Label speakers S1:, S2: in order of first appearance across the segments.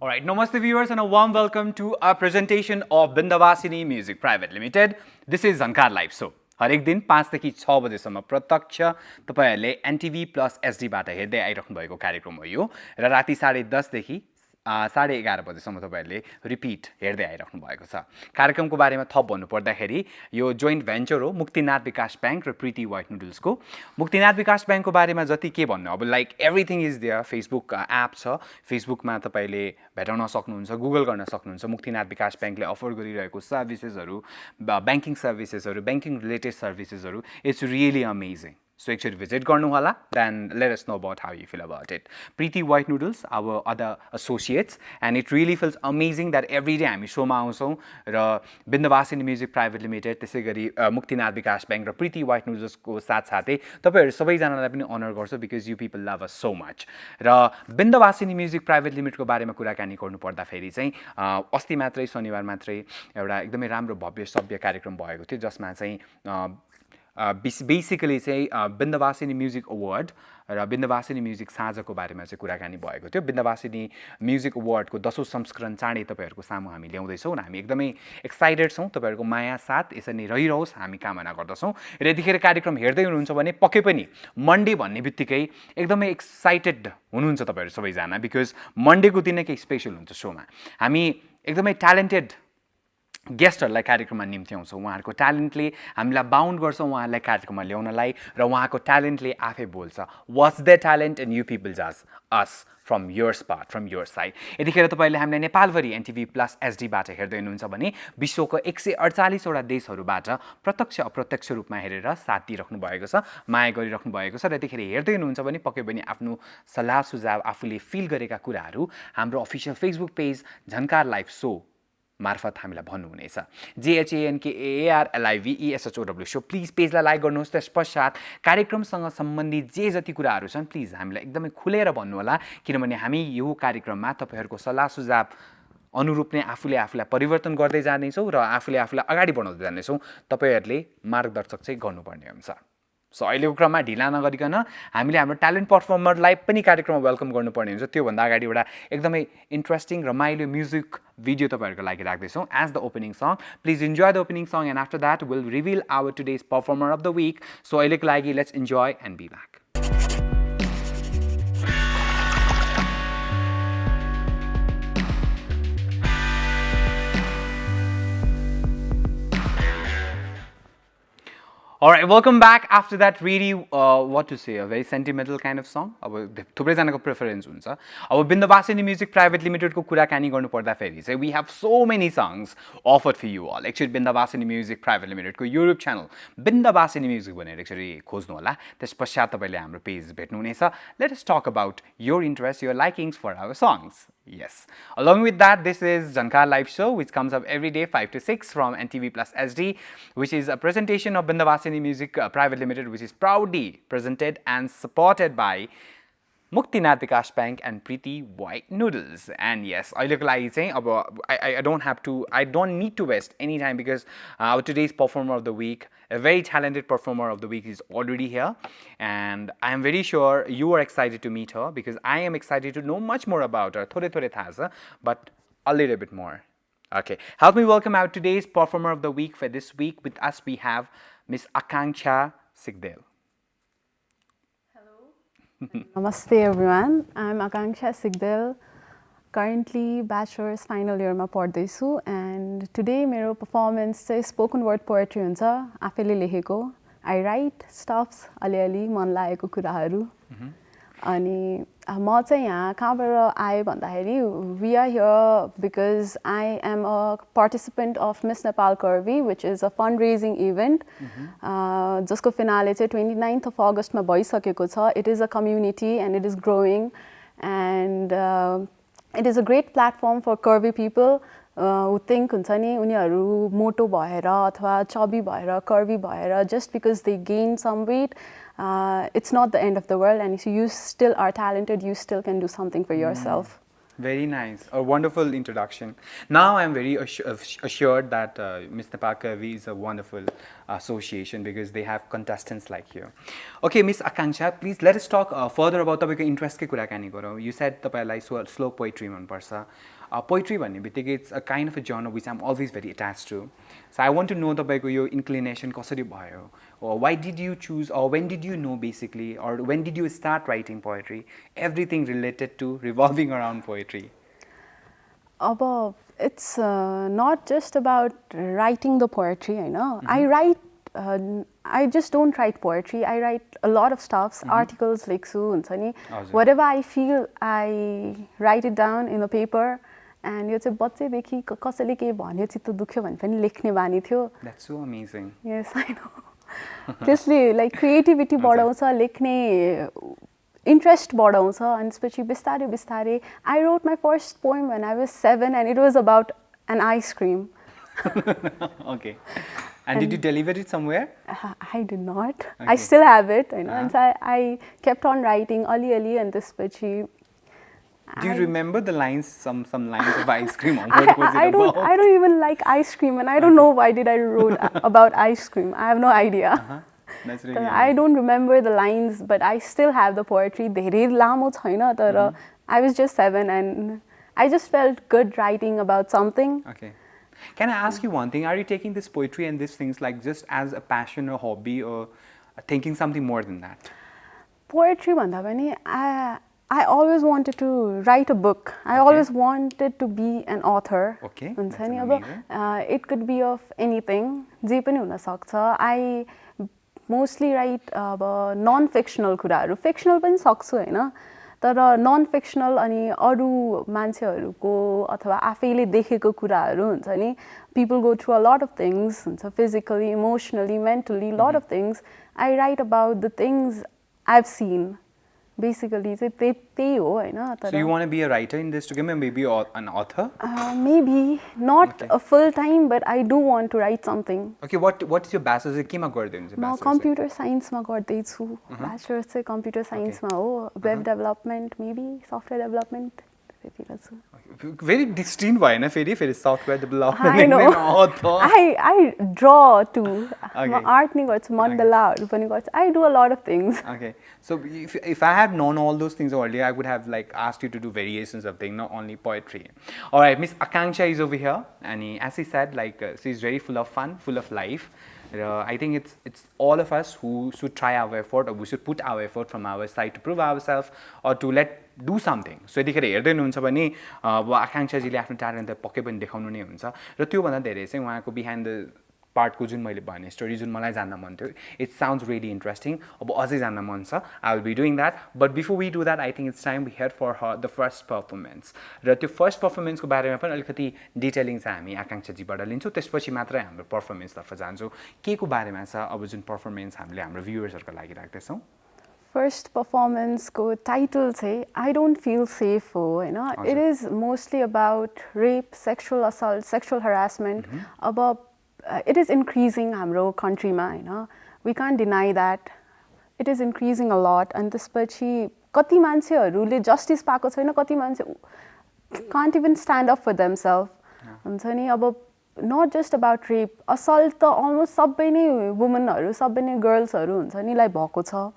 S1: All right, namaste viewers and a warm welcome to our presentation of Bindabasini Music Pvt Limited. This is Jhankar Live Show. हरेक दिन 5 देखि 6 बजेसम्म प्रत्यक्ष तपाईहरुले एनटीभी plus SD बाट हेर्दै आइराख्नु भएको कार्यक्रम हो यो र राति 10:30 देखि 11:30 बजेसम्म तपाईहरुले रिपिट हेर्दै आइराख्नु भएको छ। कार्यक्रमको बारेमा थप भन्नु पर्दाखेरि यो जोइन्ट भेन्चर हो मुक्तिनाथ विकास बैंक र प्रीति व्हाइट नुडल्स को। मुक्तिनाथ विकास बैंकको बारेमा जति के भन्नु, अब like everything is there. Facebook app छ, फेसबुकमा तपाईले भेटाउन सक्नुहुन्छ, गुगल गर्न सक्नुहुन्छ। मुक्तिनाथ विकास बैंकले अफर गरिरहेको सर्भिसेसहरु, बैंकिङ सर्भिसेसहरु, बैंकिङ रिलेटेड सर्भिसेसहरु, it's really amazing. So actually visit garnu hala, then let us know about how you feel about it. Preeti White Noodles, our other associates, and it really feels amazing that every day हामी शोमा आउँछौं र Bindabasini music private limited त्यसैगरी Muktinath Bikas bank र Preeti white noodles को साथसाथै तपाईहरु सबैजनालाई पनि owner गर्छु because you people love us so much. Raw Bindabasini music private limited को बारेमा कुराकानी गर्नु पर्दा फेरि चाहिँ अस्ति मात्रै शनिबार मात्रै एउटा एकदमै राम्रो भव्य सभ्य कार्यक्रम भएको थियो जसमा चाहिँ बेसिकली चाहिँ बिन्दवासिनी म्युजिक अवार्ड र बिन्दवासिनी म्युजिक साझको बारेमा चाहिँ कुराकानी भएको थियो। बिन्दवासिनी म्युजिक अवार्डको 10औं संस्करण चाँडै तपाईहरुको सामु हामी ल्याउँदै छौं र हामी एकदमै एक्साइटेड छौं। तपाईहरुको माया साथ यसरी नै रहिरहोस् हामी कामना गर्दछौं। र यतिखेर कार्यक्रम हेर्दै हुनुहुन्छ भने पक्कै पनि मन्डे भन्ने बित्तिकै एकदमै एक्साइटेड हुनुहुन्छ तपाईहरु सबैजना बिकज मन्डेको दिन नै स्पेशल हुन्छ शोमा। हामी एकदमै ट्यालेन्टेड गेस्टहरुलाई कार्यक्रममा निम्त्याउँछौं। उहाँहरुको ट्यालेन्टले हामीलाई बाउन्ड गर्छ उहाँहरुलाई कार्यक्रममा ल्याउनलाई र उहाँको ट्यालेन्टले आफै बोल्छ। What's there talent and you people जज us from your spot, from your side. यतिखेर तपाईले हामीलाई नेपालभरि एनटीभी प्लस एसडी बाट हेर्दै हुनुहुन्छ भने विश्वको 148 वटा देशहरुबाट प्रत्यक्ष अप्रत्यक्ष रूपमा हेरेर साथ दिइराख्नु भएको छ, माया गरिराख्नु भएको छ। र यतिखेर हेर्दै हुनुहुन्छ भने पक्कै पनि आफ्नो सल्लाह सुझाव आफूले फिल गरेका कुराहरु हाम्रो official Facebook page Jhankar live show मार्फत हामीलाई भन्नुहुनेछ। JHANKARLIVESHOW शो प्लिज पेजलाई लाइक गर्नुहोस्। त्यसपश्चात कार्यक्रमसँग सम्बन्धित जे जति कुराहरु छन् प्लिज हामीलाई एकदमै खुलेर भन्नु होला किनभने हामी यो कार्यक्रममा तपाईहरुको सल्लाह सुझाव अनुरूप नै आफूलाई परिवर्तन गर्दै जानेछौं र आफूलाई अगाडि बढाउँदै जानेछौं। तपाईहरुले मार्गदर्शक चाहिँ गर्नुपर्ने हुन्छ। सो अहिलेको क्रममा ढिला नगरिकन हामीले हाम्रो ट्यालेन्ट पर्फर्मरलाई पनि कार्यक्रममा वेलकम गर्नुपर्ने हुन्छ। त्यो भन्दा अगाडि एउटा एकदमै इन्ट्रेस्टिङ रमाइलो म्युजिक भिडियो तपाईहरुको लागि राख्दै छौं as the opening song. Please enjoy the opening song and after that will reveal our today's performer of the week. So अहिलेको लागि let's enjoy and be back. Alright, welcome back after that really, what to say, a very sentimental kind of song. अब थुप्रैजनाको preference हुन्छ। अब Bindabasini music private लिमिटेडको कुराकानी गर्नु पर्दा फेरि चाहिँ we have so many songs offered for you all. Actually Bindabasini music private लिमिटेडको YouTube channel Bindabasini music भनेर एक्चुअली खोज्नु होला। त्यसपश्चात तपाईले हाम्रो पेज भेट्नुहुनेछ। Let us talk about your interests, your likings for our songs. Yes. Along with that, this is Jhankar Live Show, which comes up every day 5 to 6 from NTV Plus SD, which is a presentation of Bindabasini Music Pvt Limited, which is proudly presented and supported by Muktinath Vikas Bank and Preeti White Noodles. And yes, I don't need to waste any time because our today's performer of the week, a very talented performer of the week, is already here, and I am very sure you are excited to meet her because I am excited to know much more about her. Thode thaha cha, but a little bit more. Okay, help me welcome out today's performer of the week. For this week with us we have Miss Aakanshya Sigdel.
S2: Namaste everyone, I'm Aakanshya Sigdel, currently bachelor's final year ma पढ्दैछु and today मेरो performance चाहिँ spoken word poetry हुन्छ, आफैले लेखेको. I write stuffs अलिअलि मन लागेको कुराहरू. अनि म चाहिँ यहाँ कहाँबाट आए भन्दाखेरि we are here because I am a participant of Miss Nepal Curvy, which is a fundraising event. जसको finale चाहिँ 29th of August मा भइसकेको छ. It is a community and it is growing, and it is a great platform for curvy people who think हुन्छ नि उनीहरू मोटो भएर अथवा chubby भएर curvy भएर just because they gain some weight, it's not the end of the world, and if you still are talented, you still can do something for yourself.
S1: Very nice. A wonderful introduction. Now I'm very assured that Miss Nepal Kavi is a wonderful association because they have contestants like you. Okay, Miss Aakanksha, please let us talk further about the interest ke kurakani garau. You said तपाईलाई slow poetry मन पर्छ. Poetry भन्ने बित्तिकै it's a kind of a genre which I'm always very attached to. So I want to know तपाईँको यो inclination कसरी भयो? Or why did you choose, or when did you know basically, or when did you start writing poetry? Everything related to revolving around poetry.
S2: It's not just about writing the poetry, I know. I write, I just don't write poetry. I write a lot of stuffs, articles like whatever I feel, I write it down in a paper. And यो चाहिँ बच्चैदेखि कसैले केही भन्यो चित्त दुख्यो भने पनि लेख्ने बानी थियो.
S1: That's so amazing.
S2: Yes, I know. त्यसले like creativity बढाउँछ, लेख्ने interest बढाउँछ अनि त्यसपछि बिस्तारै बिस्तारै I wrote my first poem when I was 7 and it was about an ice cream.
S1: Okay. And did you deliver it somewhere?
S2: I did not.
S1: Okay.
S2: I still have it, you know. And so I kept on writing ali and त्यसपछि
S1: Do you remember the lines, some lines of ice cream? Or what was it about?
S2: I don't even like ice cream, and I don't know why did I wrote about ice cream. I have no idea.
S1: That's really
S2: I don't remember the lines, but I still have the poetry. धेरै लामो छैन तर I was just 7 and I just felt good writing about something.
S1: Okay. Can I ask you one thing? Are you taking this poetry and these things like just as a passion or hobby, or thinking something more than that?
S2: Poetry भन्दा पनि I always wanted to write a book. I always wanted to be an author.
S1: Okay,
S2: हुन्छ
S1: that's
S2: नि
S1: amazing.
S2: अब it could be of anything. जे पनि हुन सक्छ. I mostly write non-fictional कुराहरू. Fictional पनि सक्छु हैन. तर non-fictional अनि अरू मान्छेहरूको अथवा आफैले देखेको कुराहरू हुन्छ नि. People go through a lot of things, हुन्छ physically, emotionally, mentally, lot of things. I write about the things I've seen. Basically, त्यही हो हैन.
S1: So you want to be a writer in this to give me maybe an author?
S2: Maybe not a full time, but I do want to write something.
S1: Okay, what is your bachelor's? केमा गर्दै हुनुहुन्छ
S2: म
S1: bachelor's?
S2: computer science मा गर्दै छु. Bachelor's चाहिँ computer science मा हो. Web development, maybe software development. त्यतितिर छु.
S1: Very distinct भएन फेरि software development.
S2: I know.
S1: author.
S2: I draw too.
S1: Okay.
S2: म art नि गर्छु, mandalaहरू पनि गर्छु. I do a lot of things.
S1: Okay, so if I had known all those things earlier, I would have like asked you to do variations of things, not only poetry. All right, Miss Aakanksha is over here, and as he said, like she's very full of fun, full of life. I think it's all of us who should try our effort, or we should put our effort from our side to prove ourselves or to do something. So यतिखेर हेर्दै हुनुहुन्छ भने अब आकांक्षाजीले आफ्नो talent त पक्कै पनि देखाउनु नै हुन्छ र त्योभन्दा धेरै चाहिँ उहाँको बिहाइन्ड द पार्टको जुन मैले भने स्टोरी जुन मलाई जान्न मन थियो इट साउन्ड्स रियली इन्ट्रेस्टिङ अब अझै जान्न मन छ I will be doing that but before we do that I think it's time we hear for her the first performance र त्यो फर्स्ट पर्फर्मेन्सको बारेमा पनि अलिकति डिटेलिङ चाहिँ हामी आकांक्षाजीबाट लिन्छौँ त्यसपछि मात्रै हाम्रो पर्फर्मेन्सतर्फ जान्छौँ के को बारेमा छ अब जुन पर्फर्मेन्स हामीले हाम्रो भ्युवर्सहरूको लागि राख्दैछौँ
S2: First performance ko title say I don't feel safe ho Hahn it is mostly about rape, sexual assault, sexual harassment about it is increasing हाम्रो country ma Hahn we can't deny that it is increasing a lot and त्यसपछि कति मान्छेहरुले justice पाएको छैन कति मान्छे can't even stand up for themselves हुन्छ नि अब not just about rape assault त almost सबै नै womenहरु सबै नै girlsहरु हुन्छ नि लाई भएको छ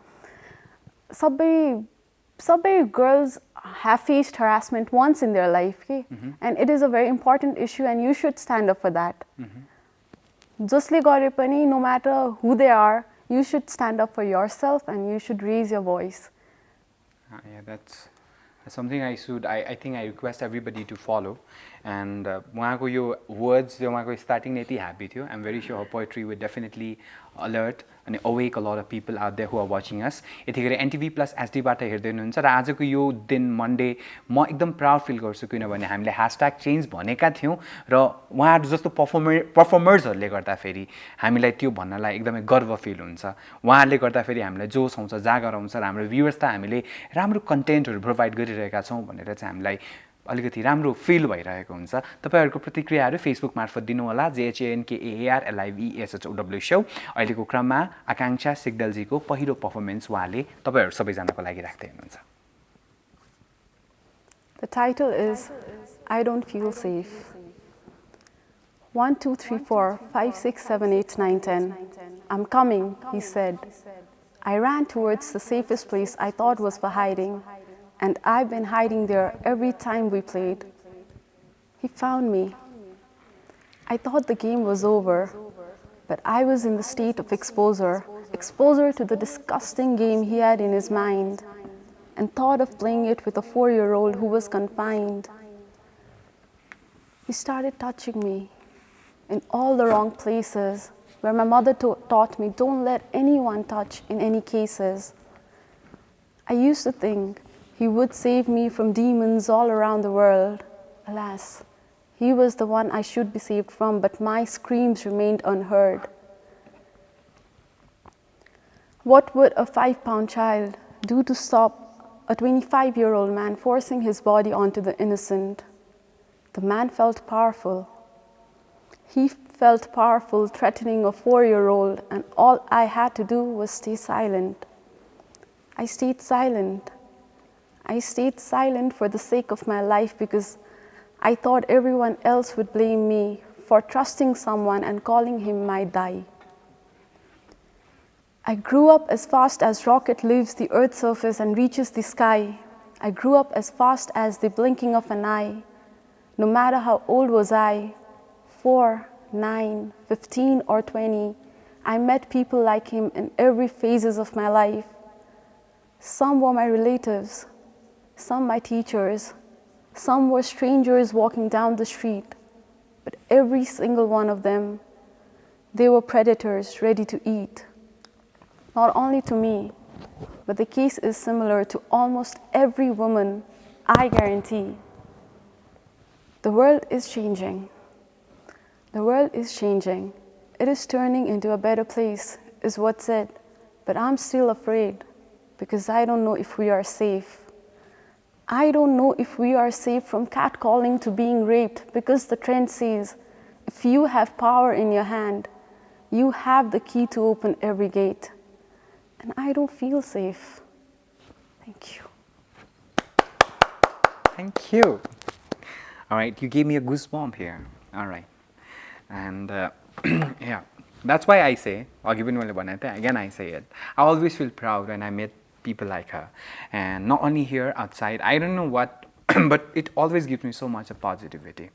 S2: सबै girls have faced harassment once in their life okay? And it is a very important issue and you should stand up for that जसले गरे पनि no matter who they are you should stand up for yourself and you should raise your voice
S1: yeah that's something I think I request everybody to follow and उहाँको यो words जो उहाँको starting नै यति happy थियो I'm very sure her poetry would definitely alert and awake a lot of people out there who are watching us यतिखेर NTV Plus HD बाट हेर्दै हुनुहुन्छ र आजको यो दिन Monday म एकदम प्राउड फिल गर्छु किनभने हामीले #change भनेका थियौं र उहाँहरु जस्तो परफर्मर्सहरुले गर्दा फेरि हामीलाई त्यो भन्नलाई एकदमै गर्व फिल हुन्छ उहाँहरुले गर्दा फेरि हामीलाई जोश आउँछ जागर आउँछ र हाम्रो भ्युअर्स त हामीले राम्रो कन्टेन्टहरु प्रोवाइड गरिरहेका छौं भनेर चाहिँ हामीलाई अलिकति राम्रो फिल भइरहेको हुन्छ तपाईहरुको प्रतिक्रियाहरु फेसबुक मार्फत दिनु होला JHANKARLIVESHOW शो अहिलेको क्रममा आकांक्षा सिग्दल जीको पहिलो परफर्मेन्स उहाँले तपाईहरु सबैजनाको लागि राख्दै हुनुहुन्छ
S2: The title is I Don't Feel Safe. 1, 2, 3, 4, 5, 6, 7, 8, 9, 10. I'm coming, he said. I ran towards the safest place I thought was for hiding, and I've been hiding there every time we played. He found me. I thought the game was over, but I was in the state of exposure to the disgusting game he had in his mind, and thought of playing it with a 4-year-old who was confined. He started touching me in all the wrong places where my mother taught me don't let anyone touch in any cases. I used to think he would save me from demons all around the world. Alas, he was the one I should be saved from, but my screams remained unheard. What would a 5-pound child do to stop a 25-year-old man forcing his body onto the innocent? The man felt powerful. He felt powerful, threatening a 4-year-old, and all I had to do was stay silent. I stayed silent. I stayed silent for the sake of my life because I thought everyone else would blame me for trusting someone and calling him my dai. I grew up as fast as rocket leaves the earth's surface and reaches the sky. I grew up as fast as the blinking of an eye. No matter how old was I, 4, 9, 15 or 20, I met people like him in every phases of my life. Some were my relatives, some my teachers, some were strangers walking down the street, but every single one of them, they were predators ready to eat. Not only to me, but the case is similar to almost every woman, I guarantee. The world is changing. The world is changing. It is turning into a better place, is what's said, but I'm still afraid because I don't know if we are safe. I don't know if we are safe from catcalling to being raped because the trend says, if you have power in your hand, you have the key to open every gate. And I don't feel safe. Thank you.
S1: Thank you. All right, you gave me a goosebump here. All right. And yeah, that's why I say, again I say it, I always feel proud when I meet people like her. And not only here, outside, I don't know what, but it always gives me so much of positivity.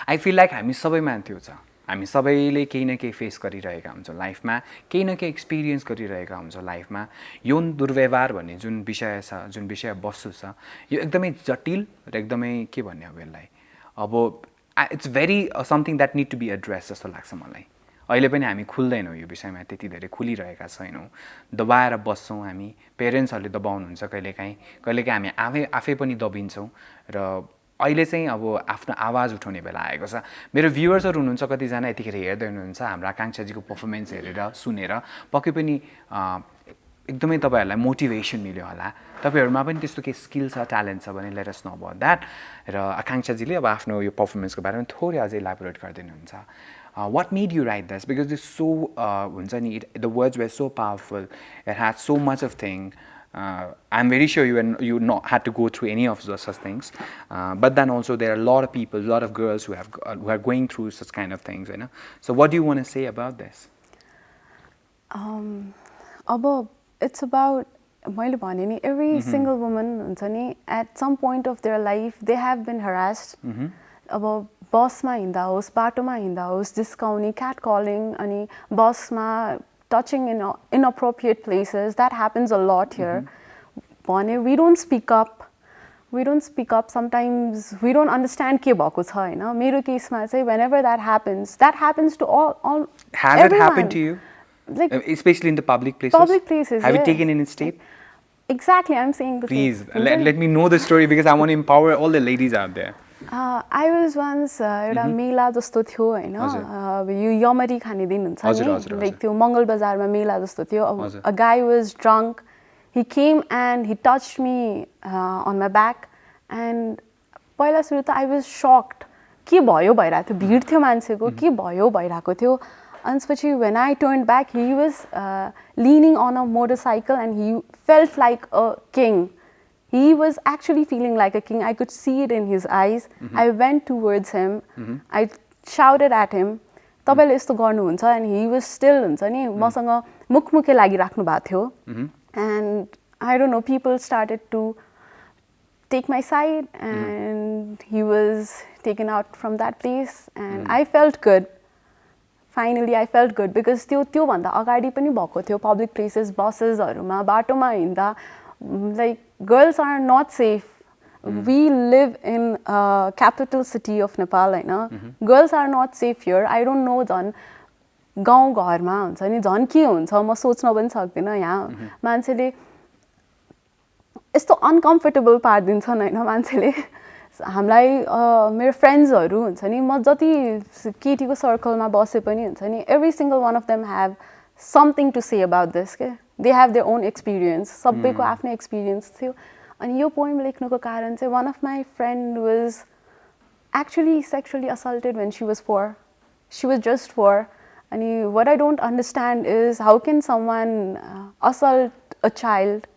S1: I feel like हामी सबै मान्छे छ हामी सबैले केही न केही face गरिरहेका हुन्छौँ लाइफमा केही न केही एक्सपिरियन्स गरिरहेका हुन्छौँ लाइफमा यौन दुर्व्यवहार भन्ने जुन विषय छ जुन विषय वस्तु छ यो एकदमै जटिल र एकदमै के भन्ने अब यसलाई अब it's very something that need to be address जस्तो लाग्छ मलाई अहिले पनि हामी खुल्दैनौँ यो विषयमा त्यति धेरै खुलिरहेका छैनौँ दबाएर बस्छौँ हामी पेरेन्ट्सहरूले दबाउनुहुन्छ कहिलेकाहीँ हामी आफै पनि दबिन्छौँ र अहिले चाहिँ अब आफ्नो आवाज उठाउने बेला आएको छ मेरो भ्युअर्सहरू हुनुहुन्छ कतिजना यतिखेर हेर्दै हुनुहुन्छ हाम्रो आकांक्षाजीको पर्फर्मेन्स हेरेर सुनेर पक्कै पनि एकदमै तपाईँहरूलाई मोटिभेसन मिल्यो होला तपाईँहरूमा पनि त्यस्तो केही स्किल छ ट्यालेन्ट छ भने let us know about that र आकांक्षाजीले अब आफ्नो यो पर्फर्मेन्सको बारेमा थोरै अझै इलाबोरेट गरिदिनुहुन्छ what made you write this because it's so the words were so powerful it had so much of thing I'm very sure you not had to go through any of those such things but then also there are a lot of people a lot of girls who are going through such kind of things you know so what do you want to say about this
S2: it's about मैले भने नि every single woman हुन्छ नि at some point of their life they have been harassed अब बसमा हिँड्दा होस् बाटोमा हिँड्दा होस् जिस्काउने cat calling अनि बसमा touching in inappropriate places that happens a lot here भने we don't speak up sometimes we don't understand के भएको छ हैन मेरो केसमा चाहिँ whenever that happens to all
S1: has
S2: everyone.
S1: it happened to you like especially in the public places have you taken any step
S2: exactly I'm saying the
S1: please
S2: same.
S1: let me know the story because I want to empower all the ladies out there
S2: I was once एउटा मेला जस्तो थियो हैन यो यमरी खाने दिन हुन्छ नि like त्यो मंगल बजारमा मेला जस्तो थियो a guy was drunk he came and he touched me on my back and पहिला सुरु त I was shocked के भयो भइराको थियो भिड थियो मान्छेको के भयो भइराको थियो अनि when I turned back he was leaning on a motorcycle and he felt like a king he was actually feeling like a king. I could see it in his eyes. I went towards him. I shouted at him. तपाईँले यस्तो गर्नुहुन्छ and he was still हुन्छ नि मसँग मुखमुखे लागिराख्नु भएको थियो. And I don't know, people started to take my side and he was taken out from that place and I felt good. Finally I felt good because त्यो भन्दा अगाडि पनि भएको थियो public places, buses-हरुमा, बाटोमा हिँड्दा, like girls are not safe. We live in a capital city of Nepal, Hahn. Girls are not safe here. I don't know झन् गाउँ घरमा हुन्छ नि झन् के हुन्छ म सोच्न पनि सक्दिन यहाँ मान्छेले यस्तो अनकम्फर्टेबल पार्दिन्छन् हैन मान्छेले हामीलाई मेरो फ्रेन्ड्सहरु हुन्छ नि म जति केटीको सर्कलमा बसे पनि हुन्छ नि every single one of them have something to say about this के they have their own experience सबैको आफ्नो एक्सपिरियन्स थियो अनि यो पोएम लेख्नुको कारण चाहिँ one of my friend was actually sexually assaulted when she was 4. She was just 4. And what I don't understand is how can someone assault a child?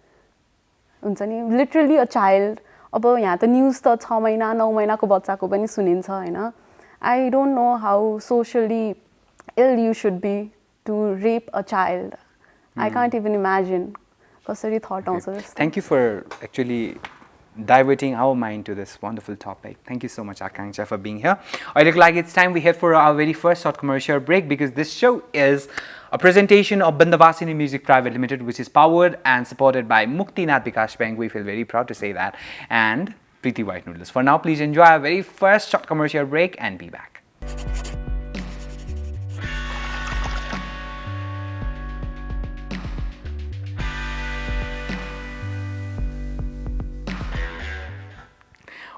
S2: Literally a child. अब यहाँ त news त 6 महिना 9 महिनाको बच्चाको पनि सुनिन्छ हैन. I don't know how socially ill you should be to rape a child. I can't even imagine. कसरी thought आउँछ जस्तो.
S1: Thank you for actually diverting our mind to this wonderful topic. Thank you so much, Aakanksha, for being here. I look like it's time we head for our very first short commercial break because this show is a presentation of Bindabasini Music Pvt Limited, which is powered and supported by Muktinath Bikash Bank. We feel very proud to say that. And Preeti White Noodles. For now, please enjoy our very first short commercial break and be back.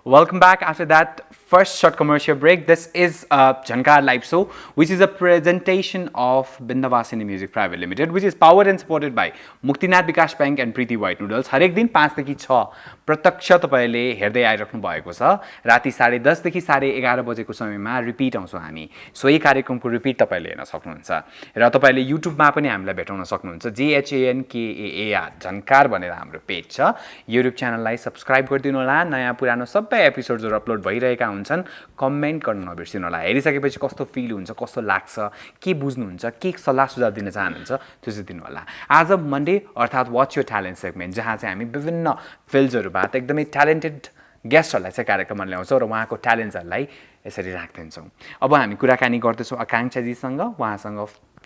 S1: Welcome back after that first short commercial break. This is a Jhankar live show, which is a presentation of Bindabasini Music Pvt Limited, which is powered and supported by Muktinath Bikash Bank and Preeti White Noodles. हरेक दिन 5 देखि 6 प्रत्यक्ष तपाईले हेर्दै आइराख्नु भएको छ. राति 10:30 देखि 11:30 बजेको समयमा रिपिट आउँछौं हामी. सो यही कार्यक्रमको रिपिट तपाईले हेर्न सक्नुहुन्छ. र तपाईले YouTube मा पनि हामीलाई भेटाउन सक्नुहुन्छ. JHANKAAR Jhankar भनेर हाम्रो पेज छ. YouTube च्यानललाई सब्स्क्राइब गरिदिनु होला. नयाँ पुरानो सबै एपिसोडहरु अपलोड भइरहेका हुन्छन्. कमेन्ट गर्न नबिर्सिनु होला. हेरिसकेपछि कस्तो फिल हुन्छ, कस्तो लाग्छ, के बुझ्नुहुन्छ, के सल्लाह सुझाव दिन चाहनुहुन्छ त्यो चाहिँ दिनु होला. आज मन्डे अर्थात् वाच योर ट्यालेन्ट सेगमेन्ट जहाँ चाहिँ हामी विभिन्न फिल्ड्सहरुबाट एकदमै ट्यालेन्टेड गेस्टहरुलाई चाहिँ कार्यक्रममा ल्याउँछौं र उहाँको ट्यालेन्ट्सहरुलाई यसरी राख्दिन्छौं. अब हामी कुराकानी गर्दैछौं आकांक्षा जीसँग. उहाँसँग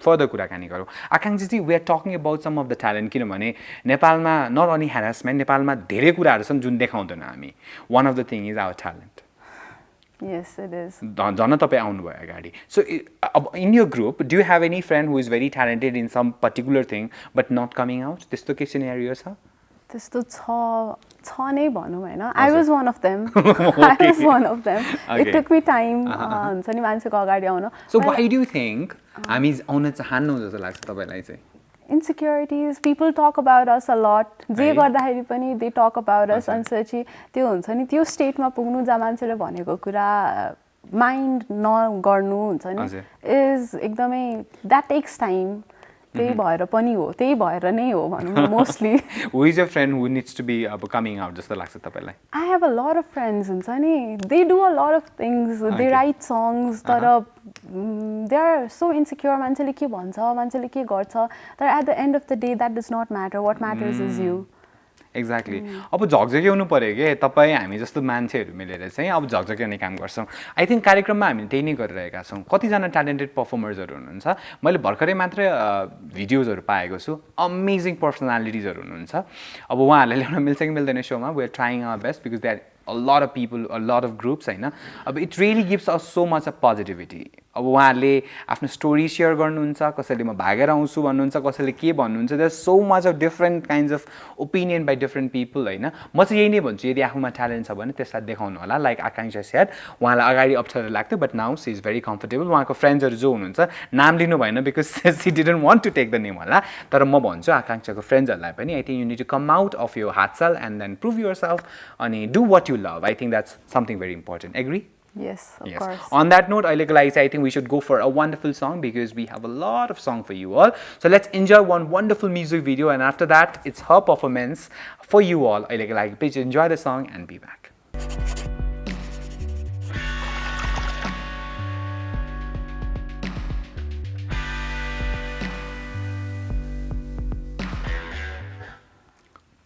S1: फर्दर कुराकानी गरौँ. Akanksha ji, we are talking about some of the talent किनभने नेपालमा नट ओन्ली ह्यारासमेन्ट, नेपालमा धेरै कुराहरु छन् जुन देखाउँदैन हामी. One of the thing is our talent.
S2: Yes, it is.
S1: जन तपाई आउनु भयो अगाडि. So in your group, do you have any friend who is very talented in some particular thing but not coming out? त्यस्तो के scenario छ?
S2: त्यस्तो छ नै भनौँ हैन. I was one of them. I was one of them. It took me time हुन्छ नि मान्छेको अगाडि आउन.
S1: So why do you think हामी आउन चाहन्नौ जस्तो लाग्छ तपाईलाई चाहिँ?
S2: Insecurities, people talk about us a lot. जे गर्दाखेरि पनि they talk about us and such. त्यो हुन्छ नि त्यो स्टेटमा पुग्नु जहाँ मान्छेले भनेको कुरा माइन्ड नगर्नु हुन्छ नि is एकदमै that takes time. त्यही भएर पनि हो, त्यही भएर नै हो भनौँ mostly.
S1: Who is your friend who needs to be coming out जस्तो लाग्छ तपाईलाई?
S2: I have a lot of friends हुन्छ नि. They do a lot of things. They write songs तर they are so insecure. मान्छेले के भन्छ, मान्छेले के गर्छ. तर at the end of the day that does not matter. What matters is you.
S1: Exactly. अब झकझक्याउनु पर्यो के तपाई हामी जस्तो मान्छेहरु मिलेर चाहिँ अब झकझक्याउने काम गर्छौं. आई थिंक कार्यक्रममा हामी त्यही नै गरिरहेका छौं. कतिजना ट्यालेन्टेड परफर्मर्सहरु हुनुहुन्छ. मैले भर्खरै मात्र भिडियोजहरु पाएको छु. अमेजिङ पर्सनालिटिजहरु हुनुहुन्छ. अब उहाँहरुले ल्याउन मिल्छ कि मिल्दैन शोमा. We are trying our best because they are a lot of people, a lot of groups हैन. अब it really gives us so much of positivity. अब उहाँहरुले आफ्नो स्टोरी शेयर गर्नुहुन्छ, कसैले म भागेर आउँछु भन्नुहुन्छ, कसैले के भन्नुहुन्छ. There's so much of different kinds of opinion by different people हैन. म चाहिँ यही नै भन्छु, यदि आफूमा ट्यालेन्ट छ भने त्यसलाई देखाउनु होला. लाइक आकांक्षा सेड, उहाँलाई अगाडि अप्ठ्यारो लाग्थ्यो but now she is very comfortable. उहाँको फ्रेन्ड्सहरु जो हुनुहुन्छ नाम लिनु भएन because she didn't want to take the name होला. तर म भन्छु आकांक्षाको फ्रेन्ड्सहरुलाई पनि I think you need to come out of your hard shell and then prove yourself अनि do what you love. I think that's something very important. Agree?
S2: Yes, of
S1: Yes.
S2: course.
S1: On that note, I think we should go for a wonderful song because we have a lot of song for you all. So let's enjoy one wonderful music video, and after that, it's her performance for you all. Please enjoy the song and be back.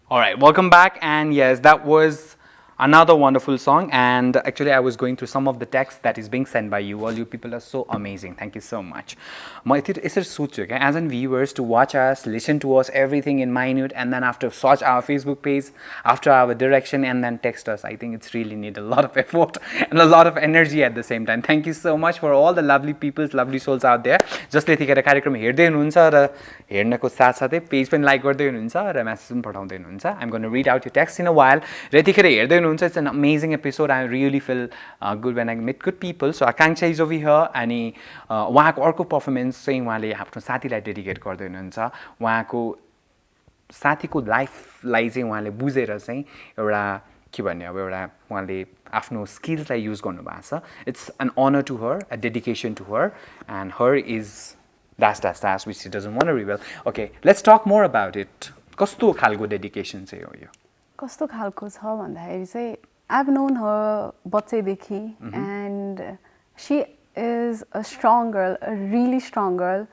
S1: All right, welcome back. And yes, that was another wonderful song. And actually, I was going through some of the text that is being sent by you. All you people are so amazing. Thank you so much. म यसरी सोच्छु क्या as an viewers to watch us, listen to us, everything in minute, and then after search our Facebook page, after our direction, and then text us. I think it's really need a lot of effort and a lot of energy at the same time. Thank you so much for all the lovely peoples, lovely souls out there. जसले यतिखेर कार्यक्रम हेर्दै हुनुहुन्छ र हेर्नको साथसाथै page पनि like गर्दै हुनुहुन्छ र message पनि पठाउँदै हुनुहुन्छ. I'm going to read out your text in a while. र यतिखेर हेर्दै हुनुहुन्छ, it's an amazing episode. I really feel good when I meet good people. So Aakanksha is over here अनि उहाँको अर्को पर्फर्मेन्स चाहिँ उहाँले आफ्नो साथीलाई डेडिकेट गर्दै हुनुहुन्छ. उहाँको साथीको लाइफलाई चाहिँ उहाँले बुझेर चाहिँ एउटा के भन्ने अब एउटा उहाँले आफ्नो स्किल्सलाई युज गर्नुभएको छ. It's an honour to her, a dedication to her, and her is dash which she doesn't want to reveal. Okay, let's talk more about it. कस्तो खालको डेडिकेसन चाहिँ हो यो?
S2: कस्तो खालको छ भन्दाखेरि चाहिँ I've known her बच्चैदेखि and she is a strong girl, a really strong girl.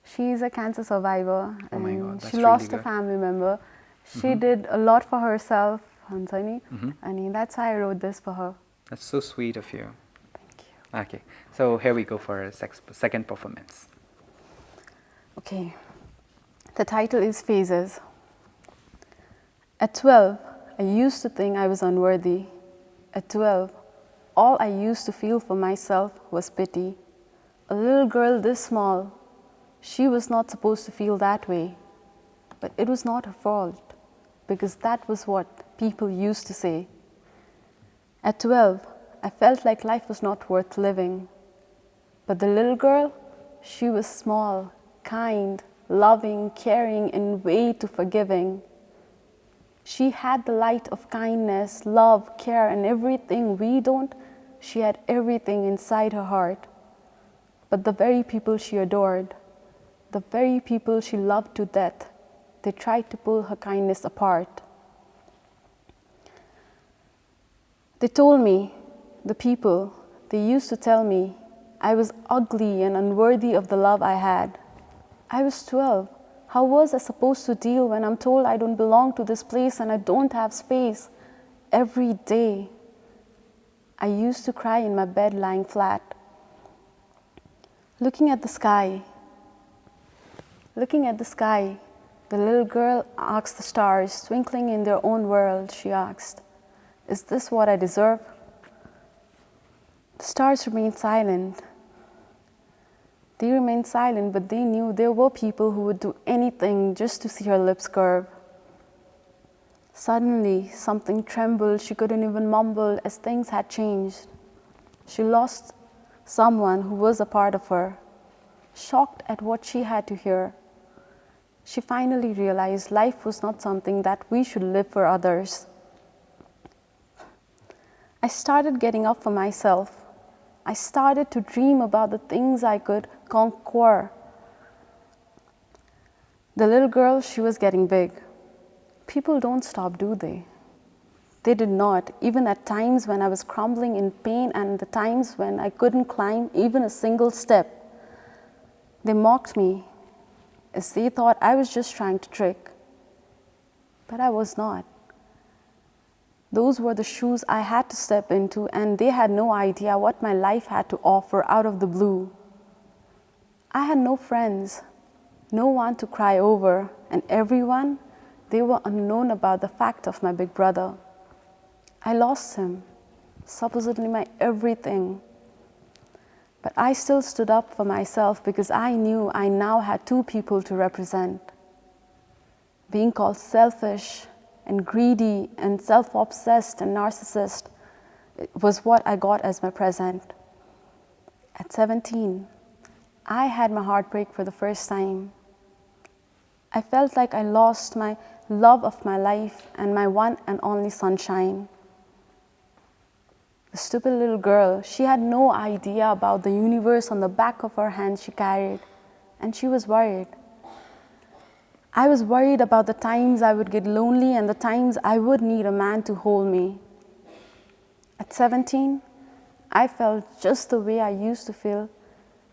S2: She's a cancer survivor.
S1: Oh my God, that's
S2: she
S1: really
S2: lost
S1: good.
S2: a family member. She did a lot for herself, हुन्छ नि, अनि that's why I wrote this for her.
S1: That's so sweet of you.
S2: Thank you.
S1: Okay, so here we go for a second performance.
S2: Okay, the title is Phases. At 12, I used to think I was unworthy. At 12, all I used to feel for myself was pity. A little girl this small, she was not supposed to feel that way. But it was not her fault, because that was what people used to say. At 12, I felt like life was not worth living. But the little girl, she was small, kind, loving, caring, and way too forgiving. She had the light of kindness, love, care, and everything we don't. She had everything inside her heart. But the very people she adored, the very people she loved to death, they tried to pull her kindness apart. They told me, the people, they used to tell me, I was ugly and unworthy of the love I had. I was 12. How was I supposed to deal when I'm told I don't belong to this place and I don't have space? Every day, I used to cry in my bed lying flat. Looking at the sky, the little girl asked the stars, twinkling in their own world, she asked, is this what I deserve? The stars remained silent. They remained silent, but they knew there were people who would do anything just to see her lips curve. Suddenly, something trembled. She couldn't even mumble as things had changed. She lost someone who was a part of her. Shocked at what she had to hear, she finally realized life was not something that we should live for others. I started getting up for myself. I started to dream about the things I could conquer. The little girl, she was getting big. People don't stop, do they? They did not, even at times when I was crumbling in pain and the times when I couldn't climb even a single step. They mocked me as they thought I was just trying to trick. But I was not. Those were the shoes I had to step into, and they had no idea what my life had to offer out of the blue. I had no friends, no one to cry over, and everyone, they were unknown about the fact of my big brother. I lost him, supposedly my everything. But I still stood up for myself because I knew I now had two people to represent. Being called selfish and greedy and self-obsessed and narcissist was what I got as my present. At 17, I had my heart break for the first time. I felt like I lost my love of my life and my one and only sunshine. The stupid little girl, she had no idea about the universe on the back of her hand she carried, and she was worried. I was worried about the times I would get lonely and the times I would need a man to hold me. At 17, I felt just the way I used to feel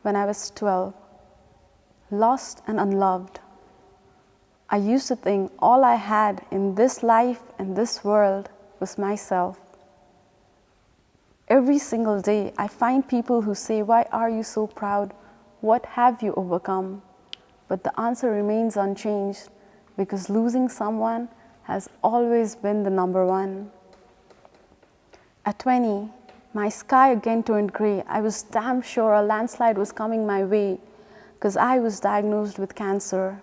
S2: when I was 12, lost and unloved. I used to think all I had in this life and this world was myself. Every single day, I find people who say, "Why are you so proud? What have you overcome?" But the answer remains unchanged because losing someone has always been the number one. At 20, my sky again turned gray. I was damn sure a landslide was coming my way because I was diagnosed with cancer.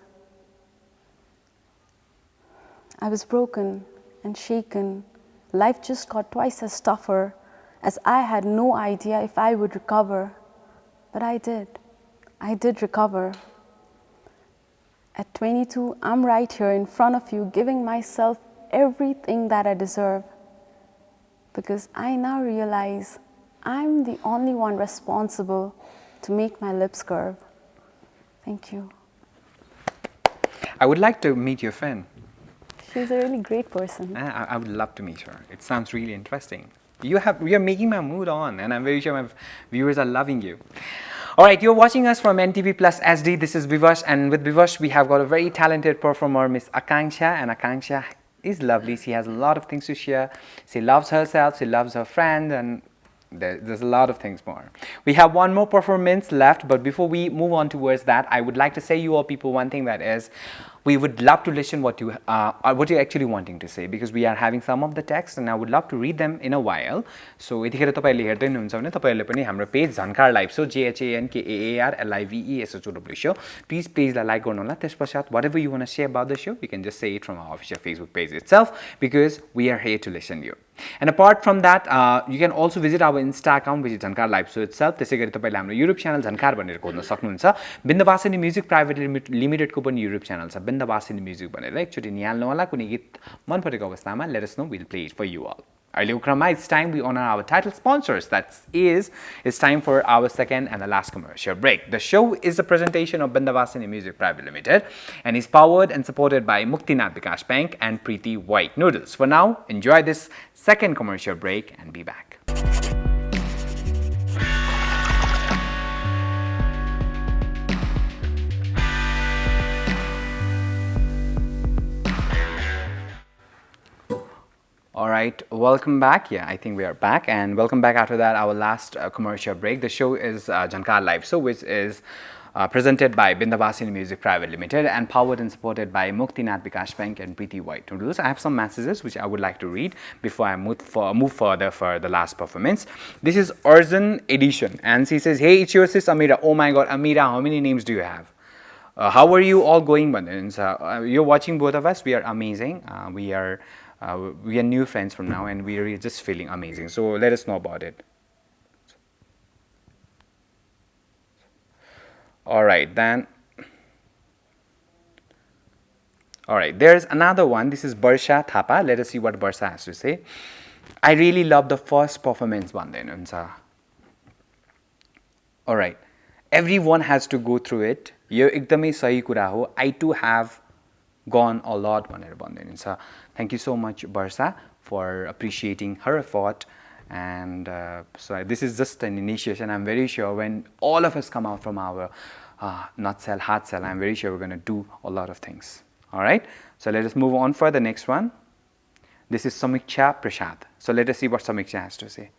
S2: I was broken and shaken. Life just got twice as tougher, as I had no idea if I would recover. But I did. I did recover. At 22, I'm right here in front of you, giving myself everything that I deserve. Because I now realize I'm the only one responsible to make my lips curve. Thank you.
S1: I would like to meet your friend.
S2: She's a really great person.
S1: I would love to meet her. It sounds really interesting. You're making my mood on, and I'm very sure my viewers are loving you. All right, you're watching us from NTV Plus SD. This is Biwash, and with Biwash, we have got a very talented performer, Miss Aakanshya, and Aakanshya is lovely. She has a lot of things to share. She loves herself, she loves her friend, and there's a lot of things more. We have one more performance left, but before we move on towards that, I would like to say you all people one thing, that is, we would love to listen what you're actually wanting to say, because we are having some of the text and I would love to read them in a while. So यतिखेर तपाईहरुले हेर्दै हुनुहुन्छ भने तपाईहरुले पनि हाम्रो page Jhankar live show JHANKAARLIVE SHOW show, please पेजलाई like गर्नु होला. त्यसपश्चात whatever you want to say about the show, you can just say it from our official Facebook page itself, because we are here to listen to you. And apart from that, you can also visit our Insta account, which is Jhankar Live Show itself. त्यसैगरी तपाईले हाम्रो YouTube channel Jhankar भनेर खोज्न सक्नुहुन्छ. Bindabasini music private limited को पनि YouTube channel छ, Bindabasini music भनेर. एकचोटी निहाल्नु होला. कुनै गीत मन परेको अवस्थामा let us know, we'll play it for you all. It's time we honor our title sponsors. It's time for our second and the last commercial break. The show is a presentation of Bindabasini Music Pvt Limited and is powered and supported by Muktinath Bikash Bank and Preeti White Noodles. For now, enjoy this second commercial break and be back. All right, welcome back. Yeah, I think we are back, and welcome back after that, our last commercial break. The show is Jhankar Live Show, which is presented by Bindabasini Music Pvt Limited and powered and supported by Muktinath Bikash Bank and Preeti White Noodles. I have some messages which I would like to read before I move further for the last performance. This is Arjun Edition, and she says, "Hey, it's your sis Amira. Oh my God, Amira, how many names do you have? How are you all going, Bandhans? You're watching both of us. We are amazing. We are new friends from now, and we are just feeling amazing. So let us know about it." All right, then. All right, there's another one. This is Barsha Thapa. Let us see what Barsha has to say. "I really love the first performance one. All right, everyone has to go through it. Yo ekdamai sahi kura ho. I too have gone a lot. Thank you so much, Barsha, for appreciating her effort. And so this is just an initiation. I'm very sure when all of us come out from our nut cell, heart cell, I'm very sure we're going to do a lot of things. All right. So let us move on for the next one. This is Samiksha Prashad. So let us see what Samiksha has to say.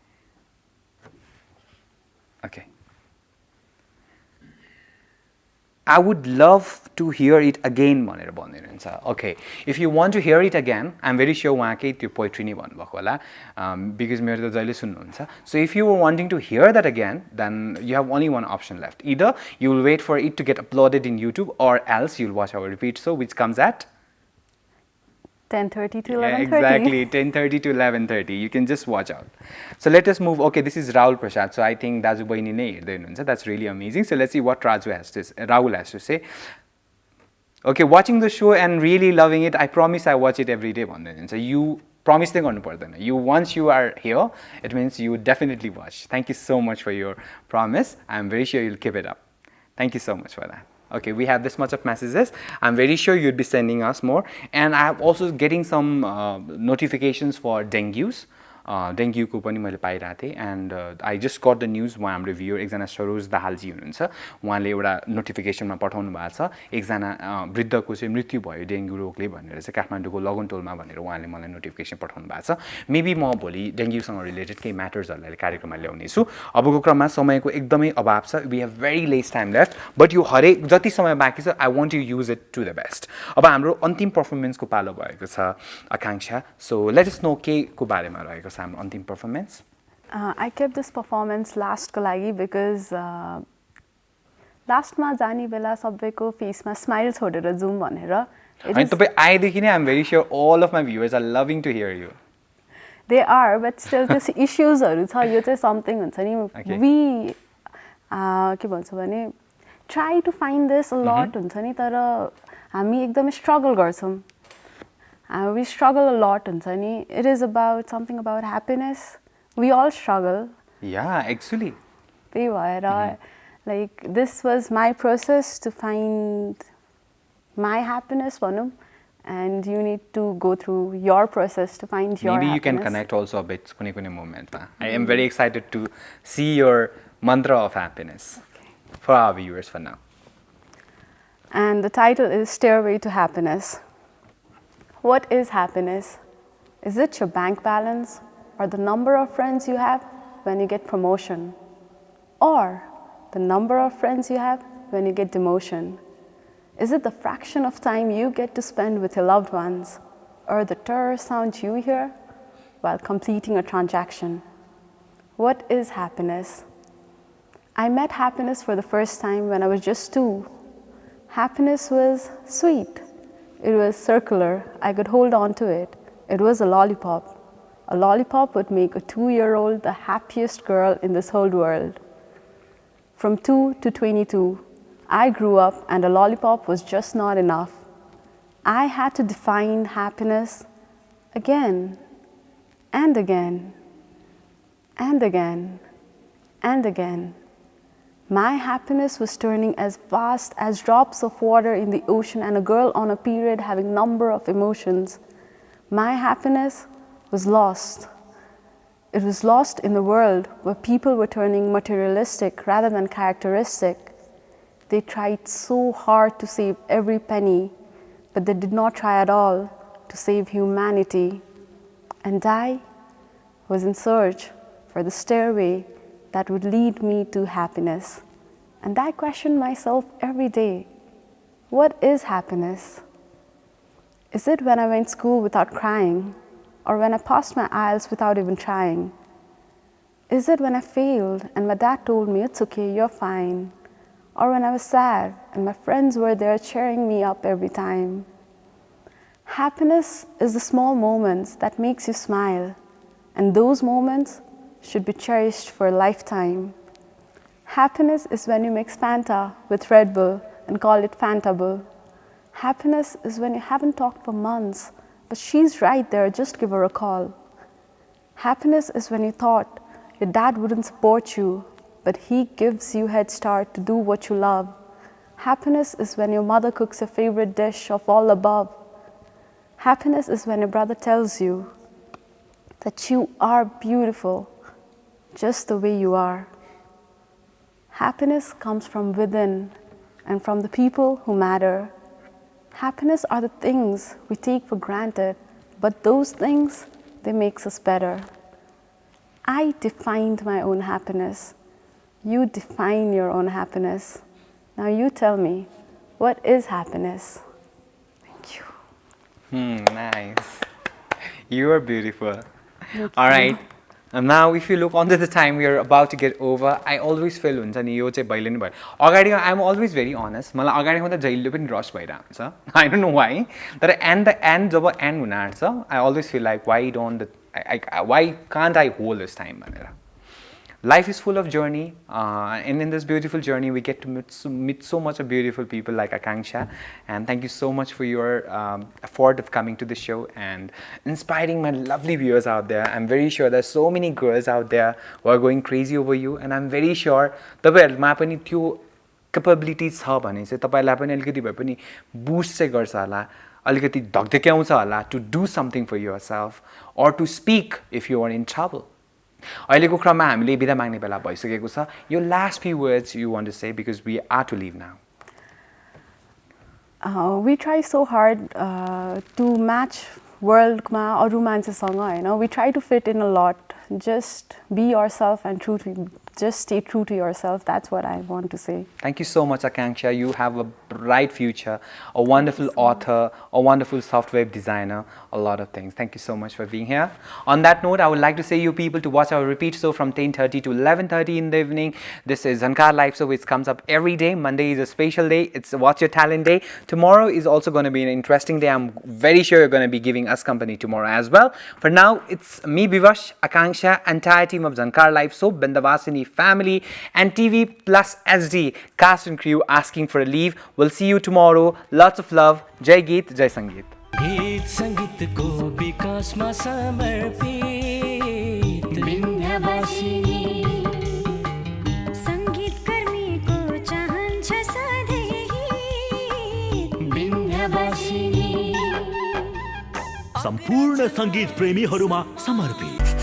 S1: Okay. "I would love to hear it again." Okay, if you want to hear it again, I'm very sure उहाँकै त्यो poetry नै भन्नुभएको होला, because मेरो त जहिले सुन्नुहुन्छ. So if you were wanting to hear that again, then you have only one option left. Either you will wait for it to get uploaded in YouTube, or else you'll watch our repeat show, which comes at
S2: 10:30 to 11:30.
S1: Yeah, exactly, 10:30 to 11:30. You can just watch out. So let us move. Okay, this is Rahul Prasad. So I think Dazu Baini ne heर्दै हुनुहुन्छ. That's really amazing. So let's see what Rahul has to say. Okay, watching the show and really loving it. I promise I watch it every day. So you promise चाहिँ गर्नु पर्दैन. You once you are here, it means you would definitely watch. Thank you so much for your promise. I'm very sure you'll keep it up. Thank you so much for that. Okay, we have this much of messages. I'm very sure you'd be sending us more. And I'm also getting some notifications for dengues. डेङ्ग्युको पनि मैले पाइरहेको थिएँ and I just got the news उहाँ हाम्रो भ्युर एकजना सरोज दाहालजी हुनुहुन्छ उहाँले एउटा नोटिफिकेसनमा पठाउनु भएको छ एकजना वृद्धको चाहिँ मृत्यु भयो डेङ्गु रोगले भनेर चाहिँ काठमाडौँको लगनटोलमा भनेर उहाँले मलाई नोटिफिकेसन पठाउनु भएको छ मेबी म भोलि डेङ्गुसँग रिलेटेड केही म्याटर्सहरूलाई कार्यक्रममा ल्याउनेछु अबको क्रममा समयको एकदमै अभाव छ we have very less time left but यो हरेक जति समय बाँकी छ I want you use it to the best अब हाम्रो अन्तिम पर्फर्मेन्सको पालो भएको छ आकाङ्क्षा सो लेट अस नो के को बारेमा रहेको छ हाम्रो अन्तिम performance
S2: I kept this performance last ko लागि because last ma जाने बेला सबैको फेसमा स्माइल छोडेर जाउँ भनेर
S1: अनि तपाईँ आएदेखि नै आइ am very sure all of my viewers are loving to hear you.
S2: They are, but still this issuesहरू छ यो चाहिँ something हुन्छ नि we के भन्छ भने try to find this a lot हुन्छ नि तर हामी एकदमै struggle गर्छौँ we struggle a lot हुन्छ नि it is about something about happiness we all struggle
S1: yeah actually
S2: त्यही भएर like this was my process to find my happiness भनौँ and you need to go through your process to find your
S1: maybe
S2: happiness.
S1: you can connect also a bit kuny moment I am very excited to see your mantra of happiness for our viewers for now
S2: and the title is Stairway to Happiness. What is happiness? Is it your bank balance or the number of friends you have when you get promotion or the number of friends you have when you get demotion? Is it the fraction of time you get to spend with your loved ones or the terror sound you hear while completing a transaction? What is happiness? I met happiness for the first time when I was just 2. Happiness was sweet. It was circular. I could hold on to it. It was a lollipop. A lollipop would make a 2-year-old the happiest girl in this whole world. From 2 to 22, I grew up and a lollipop was just not enough. I had to define happiness again and again and again and again. My happiness was turning as vast as drops of water in the ocean and a girl on a period having number of emotions. My happiness was lost. It was lost in the world where people were turning materialistic rather than characteristic. They tried so hard to save every penny, but they did not try at all to save humanity. And I was in search for the stairway that would lead me to happiness. And I question myself every day, what is happiness? Is it when I went to school without crying? Or when I passed my IELTS without even trying? Is it when I failed and my dad told me, it's okay, you're fine? Or when I was sad and my friends were there cheering me up every time? Happiness is the small moments that makes you smile, and those moments should be cherished for a lifetime. Happiness is when you mix Fanta with Red Bull and call it Fanta Bull. Happiness is when you haven't talked for months, but she's right there, just give her a call. Happiness is when you thought your dad wouldn't support you, but he gives you head start to do what you love. Happiness is when your mother cooks your favorite dish of all above. Happiness is when your brother tells you that you are beautiful just the way you are. Happiness comes from within and from the people who matter. Happiness are the things we take for granted, but those things, they make us better. I defined my own happiness. You define your own happiness. Now you tell me, what is happiness? Thank you.
S1: Nice. You are beautiful. All right. And now if you look onto the time we are about to get over, I always feel हुन्छ नि यो चाहिँ भइले नि भयो अगाडि I am always very honest मलाई अगाडिमा त जहिले पनि रस भइरहेको हुन्छ आई डोन्ट नो वाइ तर एन्ड जब एन्ड हुन आँट्छ I always feel like why can't I hold this time भनेर life is full of journey, and in this beautiful journey we get to meet so much of beautiful people like Aakanshya. And thank you so much for your effort of coming to the show and inspiring my lovely viewers out there. I'm very sure there's so many girls out there who are going crazy over you, and I'm very sure तपाईहरुमा पनि त्यो capabilities छ भने चाहिँ तपाईलाई पनि अलिकति भए पनि boost चाहिँ गर्छ होला, अलिकति धक्धक्याउँछ होला to do something for yourself or to speak if you are in trouble. अहिलेको क्रममा हामीले बिदा माग्ने बेला भइसकेको छ. Your last few words you want to say because we are to leave now.
S2: We try so hard to match worldमा अरू मान्छेसँग हैन. We try to fit in a lot. Just be yourself and just stay true to yourself. That's what I want to say.
S1: Thank you so much, Aakanksha. You have a bright future, a wonderful author, a wonderful software designer, a lot of things. Thank you so much for being here. On that note, I would like to say you people to watch our repeat show from 10:30 to 11:30 in the evening. This is Jhankar Live Show, which comes up every day. Monday is a special day. It's Watch Your Talent Day. Tomorrow is also going to be an interesting day. I'm very sure you're going to be giving us company tomorrow as well. For now, it's me, Biwash, Aakanksha, entire team of Jhankar Live Show, Bindabasini family, and TV plus SD cast and crew asking for a leave. We'll see you tomorrow. Lots of love. Jai Geet, Jai Sangeet.
S3: गीत संगीत को विकासमा समर्पित बिन्दाबासिनी
S4: सङ्गीतकर्मीको चाहन्छ सधैँ
S3: बिन्दाबासिनी
S5: सम्पूर्ण संगीत प्रेमीहरूमा समर्पित